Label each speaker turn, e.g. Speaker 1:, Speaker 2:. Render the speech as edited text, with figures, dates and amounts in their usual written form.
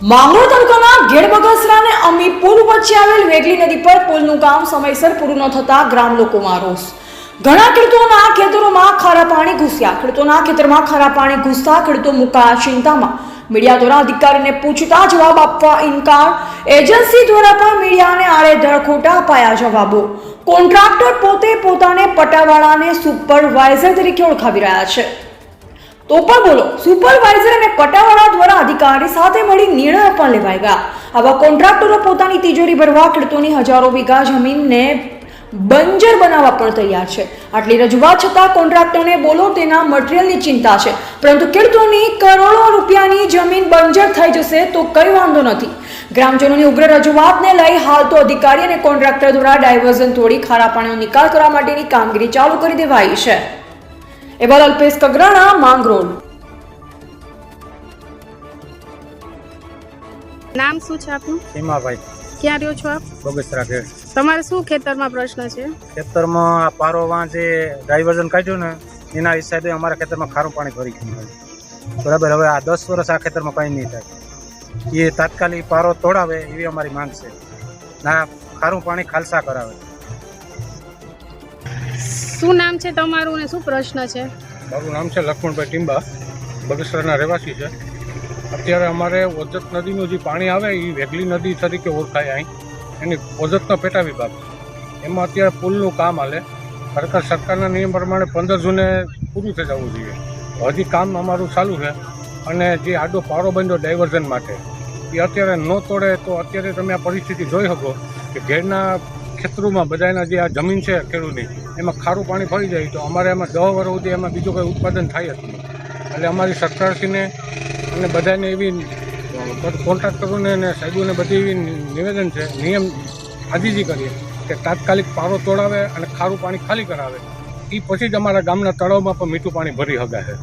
Speaker 1: માંગરોળ તાલુકાના ઘેડ બગસરા અને અમી પુલ વચ્ચે આવેલ વેગલી નદી પર પુલનું કામ સમયસર પૂરું ન થતા ગ્રામ લોકોમાં રોષ। ઘણા ખેડૂતોના ખેતરોમાં ખારા પાણી ઘૂસ્યા। ખેડૂતોના ખેતરમાં ખારા પાણી ઘૂસતા ખેડૂતો મુકાયા ચિંતામાં। મીડિયા દ્વારા અધિકારીને પૂછતા જવાબ આપવા ઇનકાર। એજન્સી દ્વારા પણ મીડિયાને આડેધડ ખોટા અપાયા જવાબો। કોન્ટ્રાક્ટર પોતે પોતાને પટાવાળાને સુપરવાઇઝર તરીકે ઓળખાવી રહ્યા છે। તો પણ બોલો, સુપરવાઇઝર અને પટાવાળા દ્વારા અધિકારી સાથે મળી નિર્ણય પણ લેવાઈ ગયા। આવા કોન્ટ્રાક્ટરો પોતાની તિજોરી ભરવા ખેડૂતોની હજારો વીઘા જમીનને બંજર બનાવવા પણ તૈયાર છે। આટલી રજૂઆત છતાં કોન્ટ્રાક્ટરને બોલો તેના મટીરિયલની ચિંતા છે, પરંતુ ખેડૂતોની કરોડો રૂપિયાની જમીન બંજર થઈ જશે તો કઈ વાંધો નથી। ગ્રામજનોની ઉગ્ર રજૂઆતને લઈ હાલ તો અધિકારી અને કોન્ટ્રાક્ટર દ્વારા ડાયવર્ઝન તોડી ખારા પાણીનો નિકાલ કરવા માટેની કામગીરી ચાલુ કરી દેવાઈ છે। એવા અલ્પેશ કગરાણા, માંગરોળ।
Speaker 2: નામ શું છે આપનું?
Speaker 3: હિમાભાઈ।
Speaker 2: ક્યાં રહ્યો છો આપ?
Speaker 3: બગસરા ઘેર।
Speaker 2: તમારે શું ખેતરમાં પ્રશ્ન છે?
Speaker 3: ખેતરમાં આ પારોમાં જે ડાયવર્ઝન કાઢ્યું ને એના હિસાબે અમારા ખેતરમાં ખારું પાણી ભરી ગયું બરાબર। હવે આ 10 વર્ષ આ ખેતરમાં કંઈ નહીં થાય। એ તાત્કાલિક પારો તોડાવે એવી અમારી માંગ છે। ના ખારું પાણી ખાલસા કરાવે।
Speaker 2: શું નામ છે તમારું ને શું પ્રશ્ન છે?
Speaker 4: મારું નામ છે લક્ષ્મણભાઈ ટીંબા, બગસરાના રહેવાસી છે। અત્યારે અમારે ઓજત નદીનું જે પાણી આવે એ વેગલી નદી તરીકે ઓળખાય અહીં, એની ઓજતનો પેટા વિભાગ, એમાં અત્યારે પુલનું કામ હાલે। ખરેખર સરકારના નિયમ પ્રમાણે 15 જૂને પૂરું થઈ જવું જોઈએ। હજી કામ અમારું ચાલુ છે અને જે આડો પારો બંધો ડાયવર્ઝન માટે એ અત્યારે ન તોડે તો અત્યારે તમે આ પરિસ્થિતિ જોઈ શકો કે ઘેરના ખેતરોમાં બધાના જે આ જમીન છે ખેડૂતની એમાં ખારું પાણી ભરી જાય તો અમારે એમાં 10 વર્ષ સુધી એમાં બીજું કંઈ ઉત્પાદન થાય જ નહીં। એટલે અમારી સરકારશ્રીને અને બધાને એવી કોન્ટ્રાક્ટરોને અને સાહેબોને બધી એવી નિવેદન છે, નિયમ આજીજી કરીએ કે તાત્કાલિક પારો તોડાવે અને ખારું પાણી ખાલી કરાવે, એ પછી જ અમારા ગામના તળાવમાં પણ મીઠું પાણી ભરી શકાય છે।